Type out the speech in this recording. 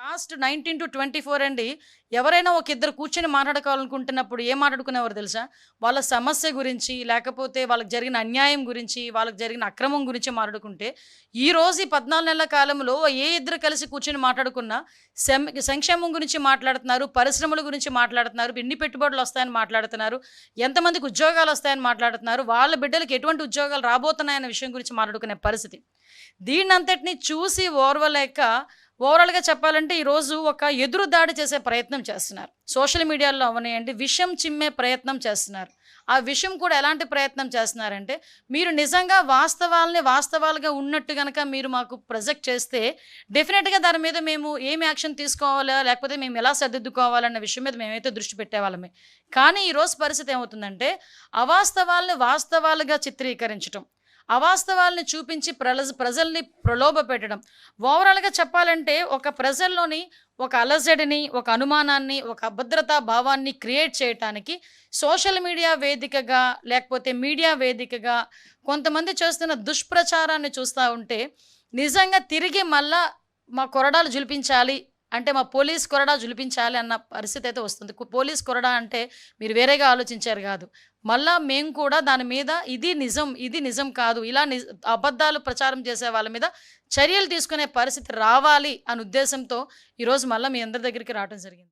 Last 19-24 అండి. ఎవరైనా ఒక ఇద్దరు కూర్చొని మాట్లాడుకోవాలనుకుంటున్నప్పుడు ఏం మాట్లాడుకునేవారో తెలుసా? వాళ్ళ సమస్య గురించి, లేకపోతే వాళ్ళకి జరిగిన అన్యాయం గురించి, వాళ్ళకి జరిగిన అక్రమం గురించి మాట్లాడుకుంటే, ఈరోజు ఈ 14 నెలల కాలంలో ఏ ఇద్దరు కలిసి కూర్చొని మాట్లాడుకున్నా సంక్షేమం గురించి మాట్లాడుతున్నారు, పరిశ్రమల గురించి మాట్లాడుతున్నారు, ఎన్ని పెట్టుబడులొస్తాయని మాట్లాడుతున్నారు, ఎంతమందికి ఉద్యోగాలొస్తాయని మాట్లాడుతున్నారు, వాళ్ళ బిడ్డలకి ఎటువంటి ఉద్యోగాలు రాబోతున్నాయన్న విషయం గురించి మాట్లాడుకునే పరిస్థితి. దీన్నంతటిని చూసి ఓర్వలేక ఓవరాల్‌గా చెప్పాలంటే ఈరోజు ఒక ఎదురు దాడి చేసే ప్రయత్నం చేస్తున్నారు. సోషల్ మీడియాలో అవనియండి, విషం చిమ్మే ప్రయత్నం చేస్తున్నారు. ఆ విషం కూడా ఎలాంటి ప్రయత్నం చేస్తున్నారంటే, మీరు నిజంగా వాస్తవాల్ని వాస్తవాలుగా ఉన్నట్టు గనక మీరు మాకు ప్రొజెక్ట్ చేస్తే, డెఫినిట్‌గా దాని మీద మేము ఏమి యాక్షన్ తీసుకోవాలా, లేకపోతే మేము ఎలా సరిదిద్దుకోవాలన్న విషయం మీద మేమైతే దృష్టి పెట్టేవాళ్ళమే. కానీ ఈరోజు పరిస్థితి ఏమవుతుందంటే, అవాస్తవాల్ని వాస్తవాలుగా చిత్రీకరించటం, అవాస్తవాల్ని చూపించి ప్రజల్ని ప్రలోభపెట్టడం. ఓవరాల్‌గా చెప్పాలంటే ఒక ప్రజల్లోని ఒక అలజడిని, ఒక అనుమానాన్ని, ఒక అభద్రతా భావాన్ని క్రియేట్ చేయటానికి సోషల్ మీడియా వేదికగా, లేకపోతే మీడియా వేదికగా కొంతమంది చేస్తున్న దుష్ప్రచారాన్ని చూస్తా ఉంటే, నిజంగా తిరిగి మళ్ళా మా కొరడాలు జులిపించాలి అంటే, మా పోలీస్ కొరడా జులిపించాలి అన్న పరిస్థితయితే వస్తుంది. పోలీస్ కొరడా అంటే మీరు వేరేగా ఆలోచించారు గాదు. మళ్ళా మేము కూడా దాని మీద ఇది నిజం కాదు. ఇలా అబద్ధాలు ప్రచారం చేసే వాళ్ళ మీద చర్యలు తీసుకునే పరిస్థితి రావాలి అనే ఉద్దేశంతో ఈరోజు మళ్ళా మీ అందరి దగ్గరికి రావటం జరిగింది.